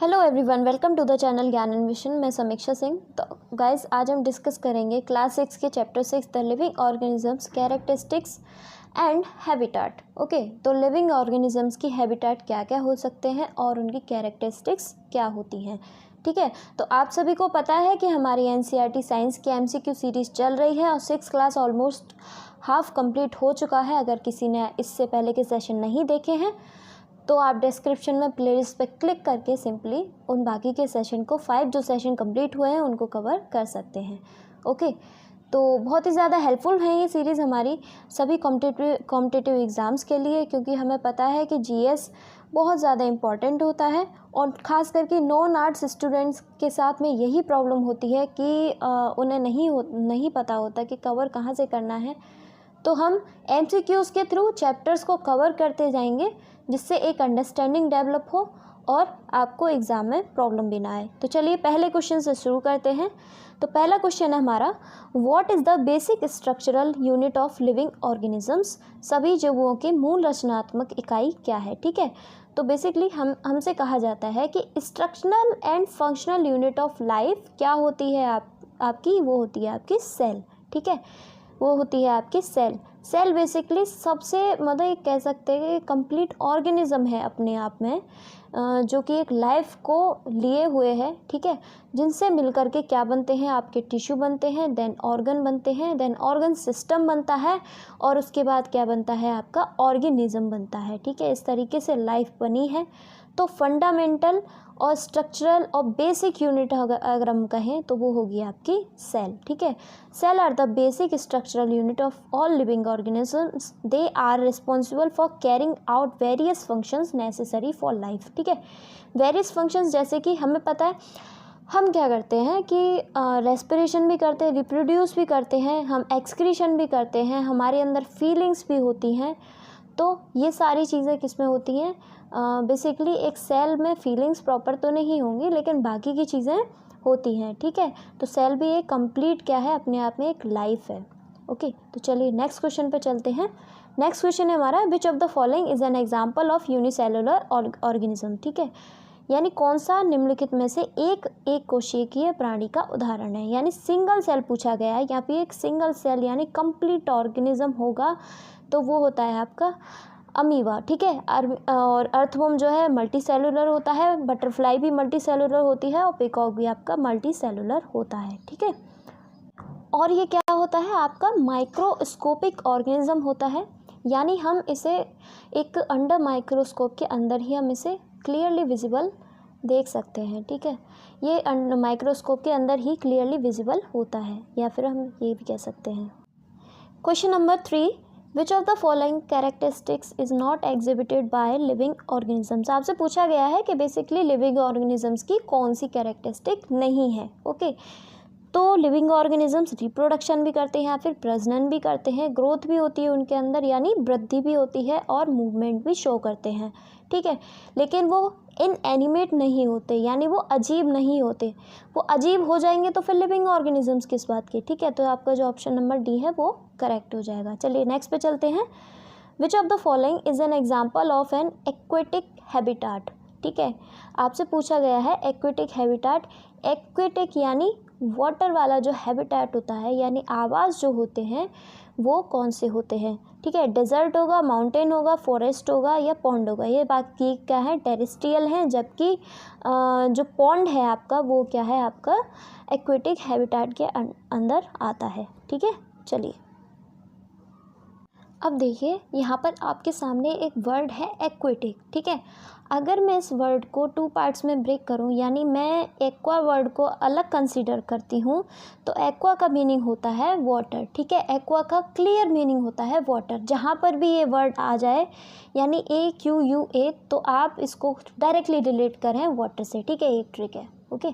Hello everyone, welcome to the channel Gyan Anveshan. मैं समीक्षा सिंह। तो गाइस, आज हम डिस्कस करेंगे क्लास 6 के chapter 6 the living organisms characteristics and habitat. Okay, तो लिविंग ऑर्गेनिजम्स की हैबिटेट क्या क्या हो सकते हैं और उनकी कैरेक्टरिस्टिक्स क्या होती हैं। ठीक है, तो आप सभी को पता है कि हमारी एनसीईआरटी साइंस की एमसीक्यू सीरीज़ चल रही है और 6 क्लास ऑलमोस्ट हाफ कंप्लीट हो चुका है। अगर किसी ने इससे पहले के सेशन नहीं देखे हैं तो आप डिस्क्रिप्शन में प्लेलिस्ट पे क्लिक करके सिंपली उन बाकी के सेशन को 5 जो सेशन कंप्लीट हुए हैं उनको कवर कर सकते हैं। ओके, तो बहुत ही ज़्यादा हेल्पफुल है ये सीरीज़ हमारी सभी कॉम्पिटिटिव एग्ज़ाम्स के लिए, क्योंकि हमें पता है कि जीएस बहुत ज़्यादा इम्पॉर्टेंट होता है और ख़ास करके नॉन आर्ट्स स्टूडेंट्स के साथ में यही प्रॉब्लम होती है कि उन्हें नहीं पता होता कि कवर कहाँ से करना है। तो हम एमसीक्यूज़ के थ्रू चैप्टर्स को कवर करते जाएंगे जिससे एक अंडरस्टैंडिंग डेवलप हो और आपको एग्ज़ाम में प्रॉब्लम भी ना आए। तो चलिए पहले क्वेश्चन से शुरू करते हैं। तो पहला क्वेश्चन है हमारा, what is the basic structural unit of living organisms. सभी जीवों की मूल रचनात्मक इकाई क्या है। ठीक है, तो बेसिकली हमसे कहा जाता है कि structural and functional unit of life क्या होती है आपकी वो होती है आपकी सेल। ठीक है, वो होती है आपकी सेल। सेल बेसिकली सबसे मतलब एक कह सकते हैं कि कंप्लीट ऑर्गेनिज्म है अपने आप में, जो कि एक लाइफ को लिए हुए है। ठीक है, जिनसे मिलकर के क्या बनते हैं, आपके टिश्यू बनते हैं, देन ऑर्गन बनते हैं, देन ऑर्गन सिस्टम बनता है और उसके बाद क्या बनता है, आपका ऑर्गेनिज्म बनता है। ठीक है, इस तरीके से लाइफ बनी है। तो फंडामेंटल और स्ट्रक्चरल और बेसिक यूनिट अगर हम कहें तो वो होगी आपकी सेल। ठीक है, cell are the basic structural unit of all living organisms. They are responsible for carrying out various functions necessary for life. ठीक है, वेरियस फंक्शंस जैसे कि हमें पता है हम क्या करते हैं कि रेस्पिरेशन भी करते हैं, रिप्रोड्यूस भी करते हैं, हम एक्सक्रीशन भी करते हैं, हमारे अंदर फीलिंग्स भी होती हैं। तो ये सारी चीज़ें किस में होती हैं, बेसिकली एक सेल में फीलिंग्स प्रॉपर तो नहीं होंगी लेकिन बाकी की चीज़ें होती हैं। ठीक है, तो सेल भी एक कंप्लीट क्या है, अपने आप में एक लाइफ है। ओके, तो चलिए नेक्स्ट क्वेश्चन पे चलते हैं। नेक्स्ट क्वेश्चन है हमारा, which of the following is an example of unicellular organism. ठीक है, यानी कौन सा निम्नलिखित में से एक कोशिकीय प्राणी का उदाहरण है। यानी सिंगल सेल पूछा गया है यहाँ पे, एक सिंगल सेल यानी कंप्लीट ऑर्गेनिज्म होगा तो वो होता है आपका अमीबा। ठीक है, और अर्थवर्म जो है मल्टी सेलुलर होता है, बटरफ्लाई भी मल्टी सेलुलर होती है और पिकॉक भी आपका मल्टी सेलुलर होता है। ठीक है, और ये क्या होता है, आपका माइक्रोस्कोपिक ऑर्गेनिज्म होता है। यानी हम इसे एक अंडर माइक्रोस्कोप के अंदर ही हम इसे क्लियरली विजिबल देख सकते हैं। ठीक है, ये माइक्रोस्कोप के अंदर ही क्लियरली विजिबल होता है, या फिर हम ये भी कह सकते हैं। Question number 3, which of the following characteristics is not exhibited by living organisms. आपसे पूछा गया है कि बेसिकली लिविंग ऑर्गेनिजम्स की कौन सी कैरेक्टरिस्टिक नहीं है। ओके, तो लिविंग ऑर्गेनिजम्स रिप्रोडक्शन भी करते हैं या फिर प्रजनन भी करते हैं, ग्रोथ भी होती है उनके अंदर यानी वृद्धि भी होती है और मूवमेंट भी शो करते हैं। ठीक है, लेकिन वो इनएनिमेट नहीं होते यानी वो अजीब नहीं होते। वो अजीब हो जाएंगे तो फिर लिविंग ऑर्गेनिजम्स किस बात के। ठीक है, तो आपका जो ऑप्शन नंबर डी है वो करेक्ट हो जाएगा। चलिए नेक्स्ट पे चलते हैं। Which of the following is an example of N aquatic habitat. ठीक है, आपसे पूछा गया है एक्वेटिक हैबिटाट। एक्वेटिक यानी वाटर वाला जो हैबिटेट होता है यानी आवास जो होते हैं वो कौन से होते हैं। ठीक है, डेजर्ट होगा, माउंटेन होगा, फॉरेस्ट होगा या पॉन्ड होगा। ये बाकी क्या है, टेरेस्ट्रियल हैं, जबकि जो पॉन्ड है आपका वो क्या है, आपका एक्वेटिक हैबिटेट के अंदर आता है। ठीक है, चलिए अब देखिए यहाँ पर आपके सामने एक वर्ड है एक्वेटिक। ठीक है, अगर मैं इस वर्ड को 2 पार्ट्स में ब्रेक करूँ यानी मैं एक्वा वर्ड को अलग कंसीडर करती हूँ तो एक्वा का मीनिंग होता है वाटर। ठीक है, एक्वा का क्लियर मीनिंग होता है वाटर। जहाँ पर भी ये वर्ड आ जाए यानी AQUA तो आप इसको डायरेक्टली रिलेट करें वाटर से। ठीक है, एक ट्रिक है। ओके,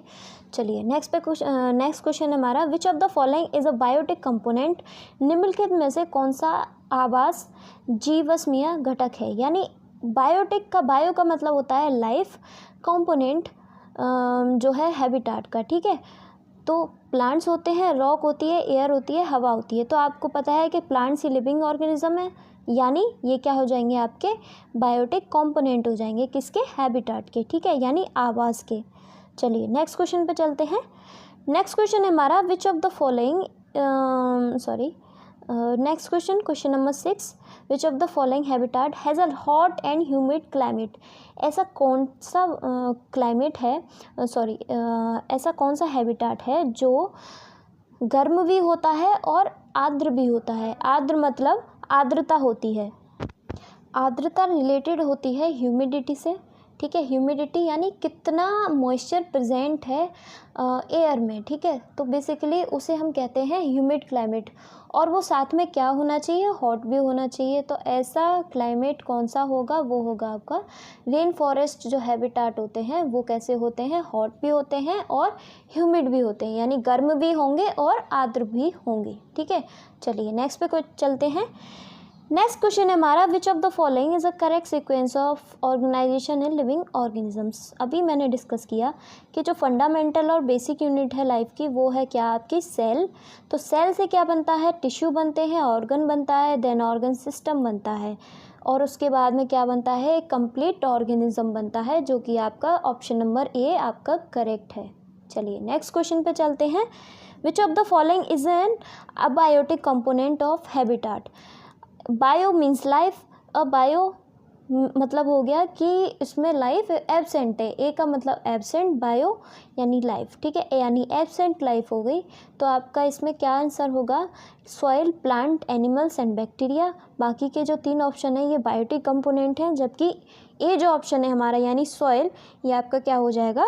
चलिए नेक्स्ट क्वेश्चन हमारा, which of the following is a biotic component. निम्नलिखित में से कौन सा आवास जीवाश्मीय घटक है। यानी बायोटिक का, बायो का मतलब होता है लाइफ, कंपोनेंट जो है हैबिटेट का। ठीक है, तो प्लांट्स होते हैं, रॉक होती है, एयर होती है, हवा होती है। तो आपको पता है कि प्लांट्स ही लिविंग ऑर्गेनिज्म है, यानी ये क्या हो जाएंगे आपके बायोटिक कंपोनेंट हो जाएंगे, किसके, हैबिटाट के, ठीक है, यानी आवास के। चलिए नेक्स्ट क्वेश्चन पे चलते हैं। नेक्स्ट क्वेश्चन है हमारा which of the following next question number 6, which of the following habitat has a hot and humid climate. ऐसा कौन सा क्लाइमेट है, ऐसा कौन सा हैबिटाट है जो गर्म भी होता है और आर्द्र भी होता है। आर्द्र मतलब आर्द्रता होती है, आर्द्रता रिलेटेड होती है ह्यूमिडिटी से, ठीक है, ह्यूमिडिटी यानी कितना मॉइस्चर प्रेजेंट है एयर में, ठीक है, तो बेसिकली उसे हम कहते हैं ह्यूमिड क्लाइमेट। और वो साथ में क्या होना चाहिए, हॉट भी होना चाहिए। तो ऐसा क्लाइमेट कौन सा होगा, वो होगा आपका रेन फॉरेस्ट। जो हैबिटाट होते हैं वो कैसे होते हैं, हॉट भी होते हैं और ह्यूमिड भी होते हैं, यानी गर्म भी होंगे और आर्द्र भी होंगे, ठीक है। चलिए नेक्स्ट पे कुछ चलते हैं। नेक्स्ट क्वेश्चन है हमारा which of the following is a correct sequence of organization in living organisms. अभी मैंने डिस्कस किया कि जो फंडामेंटल और बेसिक यूनिट है लाइफ की वो है क्या, आपकी सेल। तो सेल से क्या बनता है, टिश्यू बनते हैं, ऑर्गन बनता है, देन ऑर्गन सिस्टम बनता है, और उसके बाद में क्या बनता है, एक कंप्लीट ऑर्गेनिज्म बनता है, जो कि आपका ऑप्शन नंबर ए आपका करेक्ट है। चलिए नेक्स्ट क्वेश्चन पे चलते हैं। Which of the following is N abiotic component of habitat. Bio means life, bio मतलब हो गया कि इसमें लाइफ एब्सेंट है, ए का मतलब एब्सेंट, बायो यानी लाइफ, ठीक है, यानी एब्सेंट लाइफ हो गई। तो आपका इसमें क्या आंसर होगा, soil, plant, animals and bacteria. बाकी के जो 3 ऑप्शन है ये बायोटिक कंपोनेंट हैं, जबकि ए जो ऑप्शन है हमारा यानी सॉइल, ये आपका क्या हो जाएगा,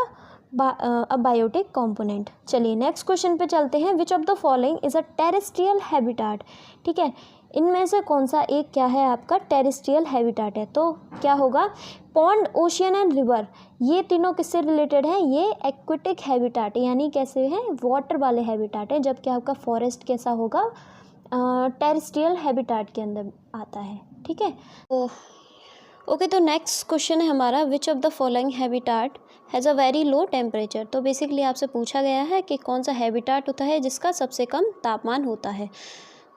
बायोटिक कंपोनेंट। चलिए नेक्स्ट क्वेश्चन पे चलते हैं। Which of the following is a terrestrial habitat, ठीक है, इनमें से कौन सा एक क्या है आपका टेरेस्ट्रियल हैबिटाट है। तो क्या होगा, पॉन्ड, ओशियन एंड रिवर, ये तीनों किससे रिलेटेड हैं, ये एक्वेटिक हैबिटाट है, यानी कैसे हैं, वाटर वाले हैबिटाट है। जबकि आपका फॉरेस्ट कैसा होगा, टेरेस्ट्रियल हैबिटाट के अंदर आता है, ठीक है। ओके, तो नेक्स्ट क्वेश्चन है हमारा which of the following habitat has a very low temperature. तो बेसिकली आपसे पूछा गया है कि कौन सा हैबिटाट होता है जिसका सबसे कम तापमान होता है।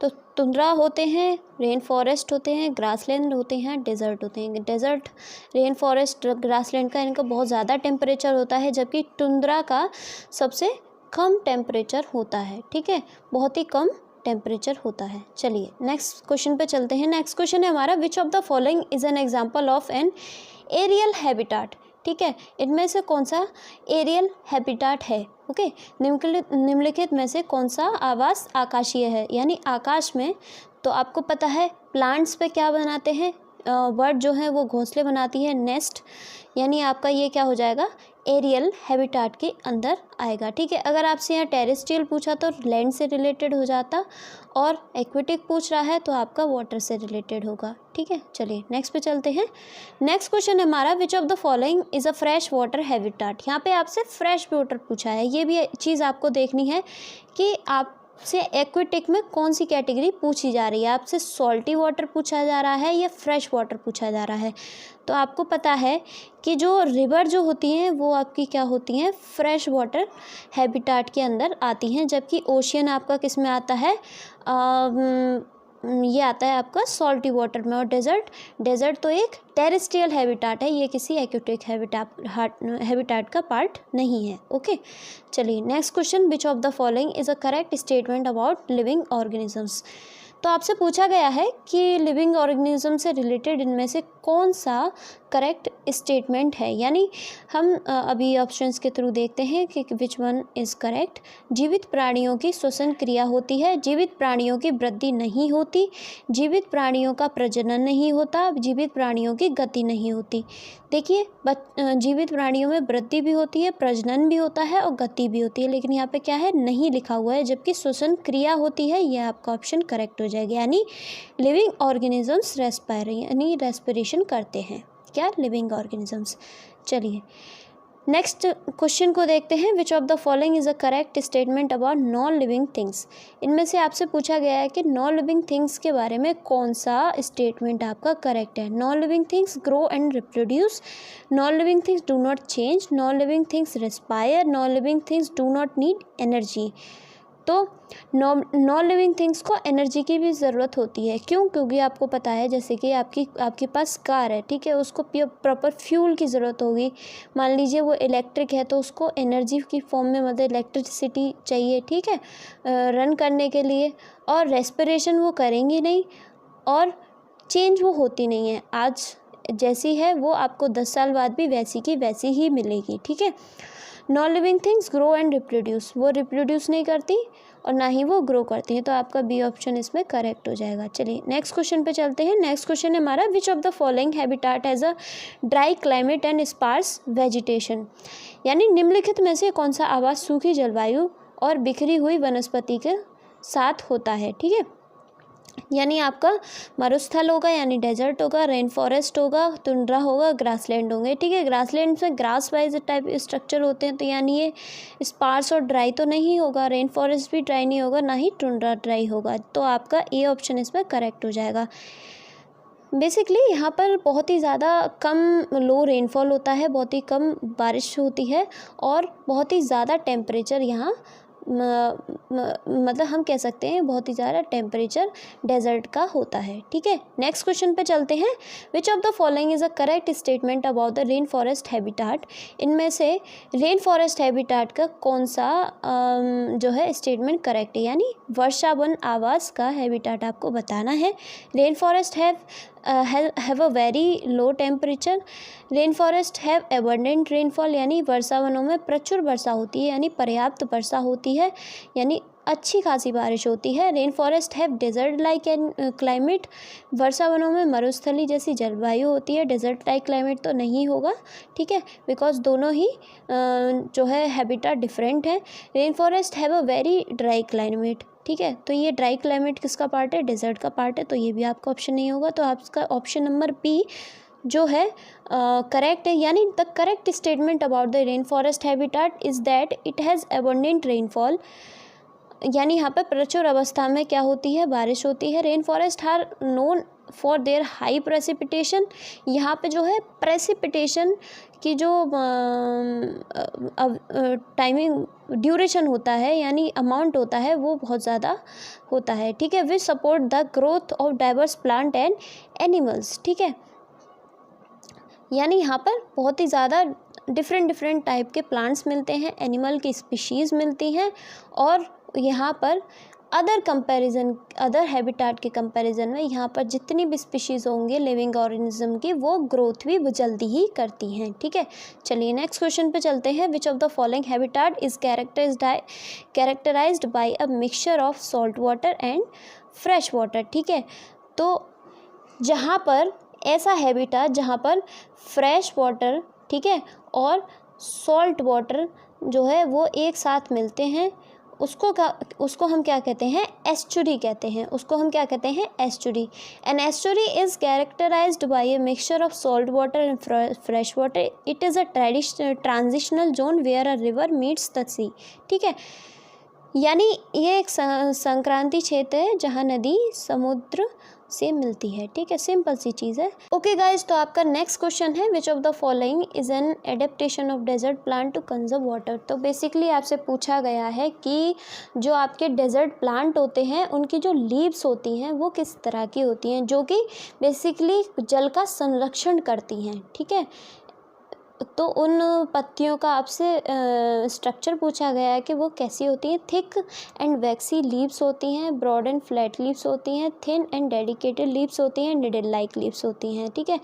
तो टुंड्रा होते हैं, रेन फॉरेस्ट होते हैं, ग्रासलैंड होते हैं, डेजर्ट होते हैं। डेजर्ट, रेन फॉरेस्ट, ग्रासलैंड का इनका बहुत ज़्यादा टेम्परेचर होता है, जबकि टुंड्रा का सबसे कम टेम्परेचर होता है, ठीक है, बहुत ही कम टेम्परेचर होता है। चलिए नेक्स्ट क्वेश्चन पे चलते हैं। नेक्स्ट क्वेश्चन है हमारा which of the following is an example of an aerial habitat, ठीक है, इनमें से कौन सा एरियल हैबिटाट है। ओके, निम्नलिखित में से कौन सा आवास आकाशीय है, यानी आकाश में। तो आपको पता है प्लांट्स पे क्या बनाते हैं, बर्ड जो है वो घोंसले बनाती है, नेस्ट, यानी आपका ये क्या हो जाएगा, एरियल हैबिटाट के अंदर आएगा, ठीक है। अगर आपसे यहाँ टेरेस्ट्रियल पूछा तो लैंड से रिलेटेड हो जाता, और एक्वेटिक पूछ रहा है तो आपका वाटर से रिलेटेड होगा, ठीक है। चलिए नेक्स्ट पे चलते हैं। नेक्स्ट क्वेश्चन है हमारा which of the following is a fresh water habitat. यहाँ पे आपसे फ्रेश वाटर पूछा है, ये भी चीज़ आपको देखनी है कि आप से एक्वेटिक में कौन सी कैटेगरी पूछी जा रही है, आपसे सॉल्टी वाटर पूछा जा रहा है या फ्रेश वाटर पूछा जा रहा है। तो आपको पता है कि जो रिवर जो होती हैं वो आपकी क्या होती हैं, फ्रेश वाटर हैबिटाट के अंदर आती हैं, जबकि ओशियन आपका किस में आता है, ये आता है आपका सॉल्टी वाटर में। और डेजर्ट तो एक टेरेस्ट्रियल हैबिटाट है, ये किसी एक्वेटिक हैबिटाट का पार्ट नहीं है। ओके, चलिए next question which of the following is a correct statement about living organisms. तो आपसे पूछा गया है कि लिविंग ऑर्गेनिज्म से रिलेटेड इनमें से कौन सा करेक्ट स्टेटमेंट है, यानी हम अभी ऑप्शंस के थ्रू देखते हैं कि विच वन इज़ करेक्ट। जीवित प्राणियों की श्वसन क्रिया होती है, जीवित प्राणियों की वृद्धि नहीं होती, जीवित प्राणियों का प्रजनन नहीं होता, जीवित प्राणियों की गति नहीं होती। देखिए जीवित प्राणियों में वृद्धि भी होती है, प्रजनन भी होता है और गति भी होती है, लेकिन यहाँ पे क्या है, नहीं लिखा हुआ है, जबकि श्वसन क्रिया होती है, यह आपका ऑप्शन करेक्ट हो जाएगा। यानी लिविंग ऑर्गेनिजम्स रेस्पायर यानी रेस्पिरेशन करते हैं, क्या, लिविंग ऑर्गेनिजम्स। चलिए नेक्स्ट क्वेश्चन को देखते हैं। Which of the following is a correct statement about non living things. इनमें से आपसे पूछा गया है कि नॉन लिविंग थिंग्स के बारे में कौन सा स्टेटमेंट आपका करेक्ट है। Non living things grow and reproduce, non living things do not change, non living things respire, non living things do not need energy. तो नॉन लिविंग थिंग्स को energy की भी ज़रूरत होती है। क्यों? क्योंकि आपको पता है जैसे कि आपके पास कार है, ठीक है, उसको प्रॉपर फ्यूल की ज़रूरत होगी। मान लीजिए वो इलेक्ट्रिक है तो उसको एनर्जी की फॉर्म में मतलब इलेक्ट्रिसिटी चाहिए, ठीक है, रन करने के लिए। और रेस्पिरेशन वो करेंगी नहीं और चेंज वो होती नहीं है। आज जैसी है वो आपको 10 साल बाद भी वैसी की वैसी ही मिलेगी, ठीक है। Non living things grow and reproduce, वो रिप्रोड्यूस नहीं करती और ना ही वो ग्रो करती हैं, तो आपका बी ऑप्शन इसमें करेक्ट हो जाएगा। चलिए नेक्स्ट क्वेश्चन पे चलते हैं। नेक्स्ट क्वेश्चन है हमारा, which of the following habitat has a dry climate and sparse vegetation, यानी निम्नलिखित में से कौन सा आवास सूखी जलवायु और बिखरी हुई वनस्पति के साथ होता है, ठीक है। यानी आपका मरुस्थल होगा यानी डेजर्ट होगा, रेन फॉरेस्ट होगा, टुंड्रा होगा, ग्रासलैंड होंगे, ठीक है। ग्रासलैंड में ग्रास वाइज टाइप स्ट्रक्चर होते हैं, तो यानी ये स्पार्स और ड्राई तो नहीं होगा, रेन फॉरेस्ट भी ड्राई नहीं होगा, ना ही टुंड्रा ड्राई होगा, तो आपका ए ऑप्शन इसमें करेक्ट हो जाएगा। बेसिकली यहाँ पर बहुत ही ज़्यादा कम लो रेनफॉल होता है, बहुत ही कम बारिश होती है और बहुत ही ज़्यादा टेम्परेचर यहाँ मतलब हम कह सकते हैं बहुत ही ज़्यादा टेम्परेचर डेजर्ट का होता है, ठीक है। नेक्स्ट क्वेश्चन पे चलते हैं। Which of the following is a correct statement about the rain forest habitat, इनमें से रेन फॉरेस्ट हैबिटाट का कौन सा जो है स्टेटमेंट करेक्ट है, यानी वर्षा वन आवास का हैबिटाट आपको बताना है। Rain forest have a very low temperature, rain forest have abundant rainfall, यानी वर्षा वनों में प्रचुर वर्षा होती है, यानी पर्याप्त वर्षा होती है, यानी अच्छी खासी बारिश होती है। Rain forest have desert like and climate, वर्षा वनों में मरुस्थली जैसी जलवायु होती है, डेजर्ट लाइक क्लाइमेट तो नहीं होगा, ठीक है, बिकॉज दोनों ही जो है हैबिटाट डिफरेंट है। Rain forest have a very dry climate, ठीक है, तो ये ड्राई क्लाइमेट किसका पार्ट है, डेजर्ट का पार्ट है, तो ये भी आपका ऑप्शन नहीं होगा, तो आपका ऑप्शन नंबर बी जो है करेक्ट है। यानी the correct statement about the rain forest habitat is that it has abundant rainfall, यानी यहाँ पर प्रचुर अवस्था में क्या होती है, बारिश होती है। Rain forest are known for their high precipitation, यहाँ पे जो है प्रेसिपिटेशन की जो टाइमिंग ड्यूरेशन होता है यानी अमाउंट होता है वो बहुत ज़्यादा होता है, ठीक है। विच support the growth of diverse plant and animals, ठीक है, यानी यहाँ पर बहुत ही ज़्यादा डिफरेंट टाइप के प्लांट्स मिलते हैं, एनिमल की स्पीशीज़ मिलती हैं, और यहाँ पर अदर हैबिटाट के कंपैरिजन में यहाँ पर जितनी भी स्पीशीज़ होंगे लिविंग ऑर्गेनिज्म की वो ग्रोथ भी जल्दी ही करती हैं, ठीक है। चलिए नेक्स्ट क्वेश्चन पे चलते हैं। Which of the following habitat is characterized by a mixture of salt water and fresh water, ठीक है। तो जहाँ पर ऐसा हैबिटाट जहाँ पर फ्रेश वाटर, ठीक है, और सॉल्ट वाटर जो है वो एक साथ मिलते हैं, उसको हम क्या कहते हैं, एस्चुरी कहते हैं, उसको हम क्या कहते हैं, estuary. An estuary is characterized by a mixture of salt water and fresh water, it is a transitional zone where a river meets the sea, ठीक है, यानी ये एक संक्रांति क्षेत्र है जहाँ नदी समुद्र से मिलती है, ठीक है, सिंपल सी चीज़ है। ओके गाइज, तो आपका नेक्स्ट क्वेश्चन है which of the following is an adaptation of desert plant to conserve water. तो बेसिकली आपसे पूछा गया है कि जो आपके डेजर्ट प्लांट होते हैं उनकी जो लीव्स होती हैं वो किस तरह की होती हैं, जो कि बेसिकली जल का संरक्षण करती हैं, ठीक है। तो उन पत्तियों का आपसे स्ट्रक्चर पूछा गया है कि वो कैसी होती हैं। थिक एंड वैक्सी लीव्स होती हैं, ब्रॉड एंड फ्लैट लीव्स होती हैं, थिन एंड डेडिकेटेड लीव्स होती हैं, निडल लाइक लीव्स होती हैं, ठीक है।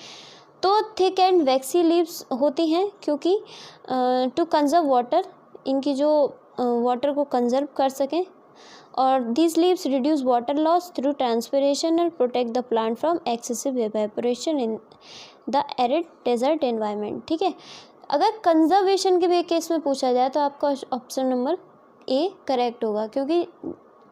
तो थिक एंड वैक्सी लीव्स होती हैं क्योंकि टू कंजर्व वाटर, इनकी जो वाटर को कंजर्व कर सकें, और these leaves reduce water loss through transpiration and protect the plant from excessive evaporation in the arid desert environment, ठीक है। अगर कंजर्वेशन के भी केस में पूछा जाए तो आपका ऑप्शन नंबर ए करेक्ट होगा, क्योंकि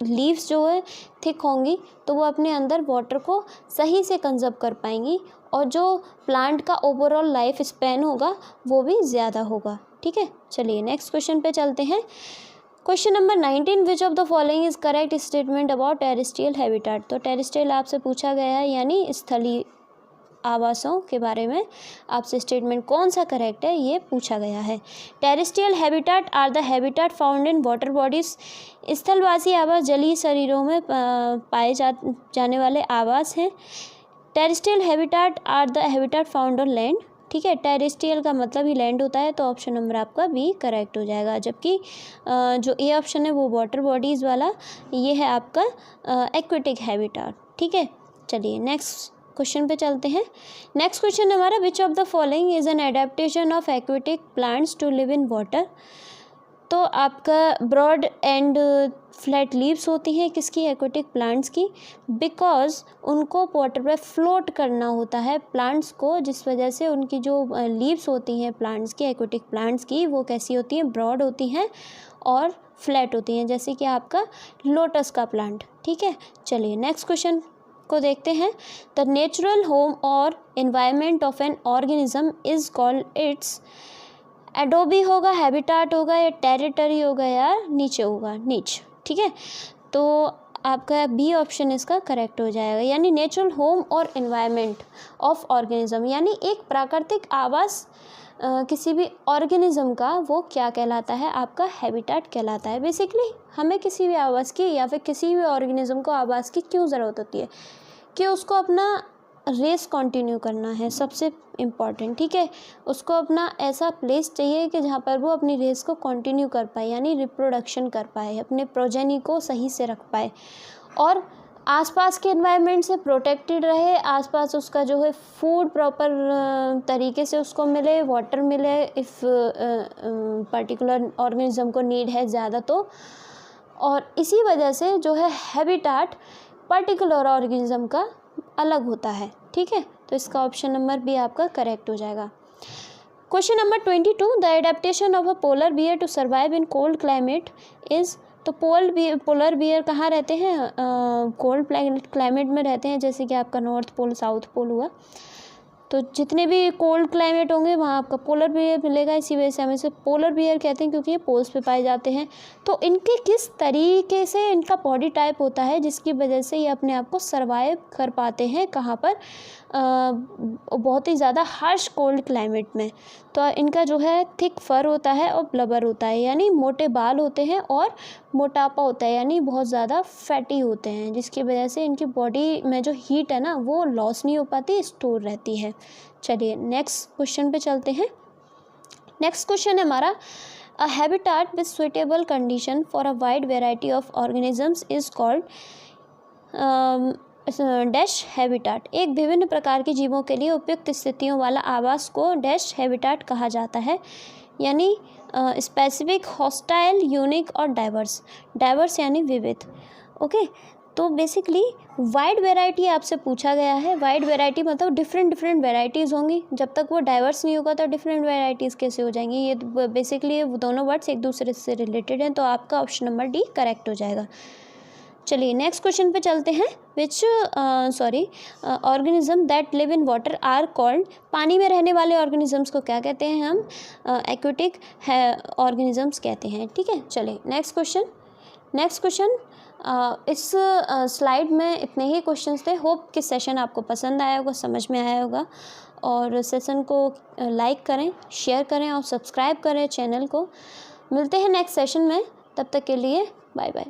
लीव्स जो है थिक होंगी तो वो अपने अंदर वाटर को सही से कंजर्व कर पाएंगी और जो प्लांट का ओवरऑल लाइफ स्पैन होगा वो भी ज़्यादा होगा, ठीक है। चलिए नेक्स्ट क्वेश्चन पे चलते हैं। Question number 19, which of the following is correct statement about terrestrial habitat. तो टेरेस्ट्रियल आपसे पूछा गया है यानी स्थलीय आवासों के बारे में आपसे स्टेटमेंट कौन सा करेक्ट है ये पूछा गया है। Terrestrial habitat are the habitat found in water bodies. स्थलवासी आवास जलीय शरीरों में पाए जाने वाले आवास हैं। Terrestrial habitat are the habitat found on land. ठीक है, टेरेस्ट्रियल का मतलब ही लैंड होता है, तो ऑप्शन नंबर आपका बी करेक्ट हो जाएगा। जबकि जो ए ऑप्शन है वो वाटर बॉडीज़ वाला, ये है आपका एक्वेटिक हैबिटेट। ठीक है, चलिए नेक्स्ट क्वेश्चन पे चलते हैं। नेक्स्ट क्वेश्चन हमारा, which of the following is an adaptation of aquatic plants to live in water. तो आपका ब्रॉड एंड फ्लैट लीव्स होती हैं किसकी, एक्वेटिक प्लांट्स की, बिकॉज उनको वाटर पे फ्लोट करना होता है प्लांट्स को, जिस वजह से उनकी जो लीव्स होती हैं प्लांट्स की, एक्वेटिक प्लांट्स की, वो कैसी होती हैं, ब्रॉड होती हैं और फ्लैट होती हैं, जैसे कि आपका लोटस का प्लांट। ठीक है, चलिए नेक्स्ट क्वेश्चन को देखते हैं। द नेचुरल होम और environment of an organism is called its. Adobe होगा, हैबिटेट होगा, या टेरिटरी होगा, या नीचे होगा, नीच। ठीक है, तो आपका बी ऑप्शन इसका करेक्ट हो जाएगा, यानी नेचुरल होम और एनवायरनमेंट ऑफ ऑर्गेनिज्म, यानी एक प्राकृतिक आवास किसी भी ऑर्गेनिज्म का वो क्या कहलाता है, आपका हैबिटेट कहलाता है। बेसिकली हमें किसी भी आवास की या फिर किसी भी ऑर्गेनिज्म को आवास की क्यों ज़रूरत होती है, कि उसको अपना रेस कंटिन्यू करना है, सबसे इम्पॉर्टेंट। ठीक है, उसको अपना ऐसा प्लेस चाहिए कि जहाँ पर वो अपनी रेस को कंटिन्यू कर पाए, यानी रिप्रोडक्शन कर पाए, अपने प्रोजेनी को सही से रख पाए, और आसपास के एनवायरनमेंट से प्रोटेक्टेड रहे, आसपास उसका जो है फूड प्रॉपर तरीके से उसको मिले, वाटर मिले इफ़ पर्टिकुलर ऑर्गेनिज्म को नीड है ज़्यादा तो, और इसी वजह से जो है हैबिटेट पर्टिकुलर ऑर्गेनिज्म का अलग होता है। ठीक है, तो इसका ऑप्शन नंबर बी आपका करेक्ट हो जाएगा। Question number 22, the adaptation of a polar bear to survive in cold climate is. तो पोलर बियर कहाँ रहते हैं, कोल्ड क्लाइमेट में रहते हैं, जैसे कि आपका नॉर्थ पोल, साउथ पोल हुआ। तो जितने भी कोल्ड क्लाइमेट होंगे वहाँ आपका पोलर बियर मिलेगा, इसी वजह से हम इसे पोलर बियर कहते हैं, क्योंकि ये पोल्स पे पाए जाते हैं। तो इनके किस तरीके से इनका बॉडी टाइप होता है जिसकी वजह से ये अपने आप को सर्वाइव कर पाते हैं, कहाँ पर, बहुत ही ज़्यादा हार्श कोल्ड क्लाइमेट में। तो इनका जो है थिक फर होता है और ब्लबर होता है, यानी मोटे बाल होते हैं और मोटापा होता है, यानी बहुत ज़्यादा फैटी होते हैं, जिसकी वजह से इनकी बॉडी में जो हीट है ना वो लॉस नहीं हो पाती, स्टोर रहती है। चलिए नेक्स्ट क्वेश्चन पे चलते हैं। नेक्स्ट क्वेश्चन है हमारा, अ habitat with suitable condition for a wide variety of organisms is called dash habitat. एक विभिन्न प्रकार के जीवों के लिए उपयुक्त स्थितियों वाला आवास को डैश हैबिटेट कहा जाता है, यानी स्पेसिफिक, हॉस्टाइल, यूनिक और डाइवर्स। डाइवर्स यानी विविध। ओके, तो बेसिकली वाइड वैरायटी आपसे पूछा गया है। वाइड वैरायटी मतलब डिफरेंट वैरायटीज़ होंगी, जब तक वो डाइवर्स नहीं होगा तो डिफरेंट वैरायटीज़ कैसे हो जाएंगी। ये बेसिकली वो दोनों वर्ड्स एक दूसरे से रिलेटेड हैं, तो आपका ऑप्शन नंबर डी करेक्ट हो जाएगा। चलिए नेक्स्ट क्वेश्चन पे चलते हैं। Which organism that live in water are called. पानी में रहने वाले ऑर्गेनिजम्स को क्या कहते हैं हम, एक्वेटिक ऑर्गेनिजम्स कहते हैं। ठीक है, चलिए नेक्स्ट क्वेश्चन। इस स्लाइड में इतने ही क्वेश्चंस थे। होप कि सेशन आपको पसंद आया होगा, समझ में आया होगा, और सेशन को लाइक करें, शेयर करें और सब्सक्राइब करें चैनल को। मिलते हैं नेक्स्ट सेशन में, तब तक के लिए बाय बाय।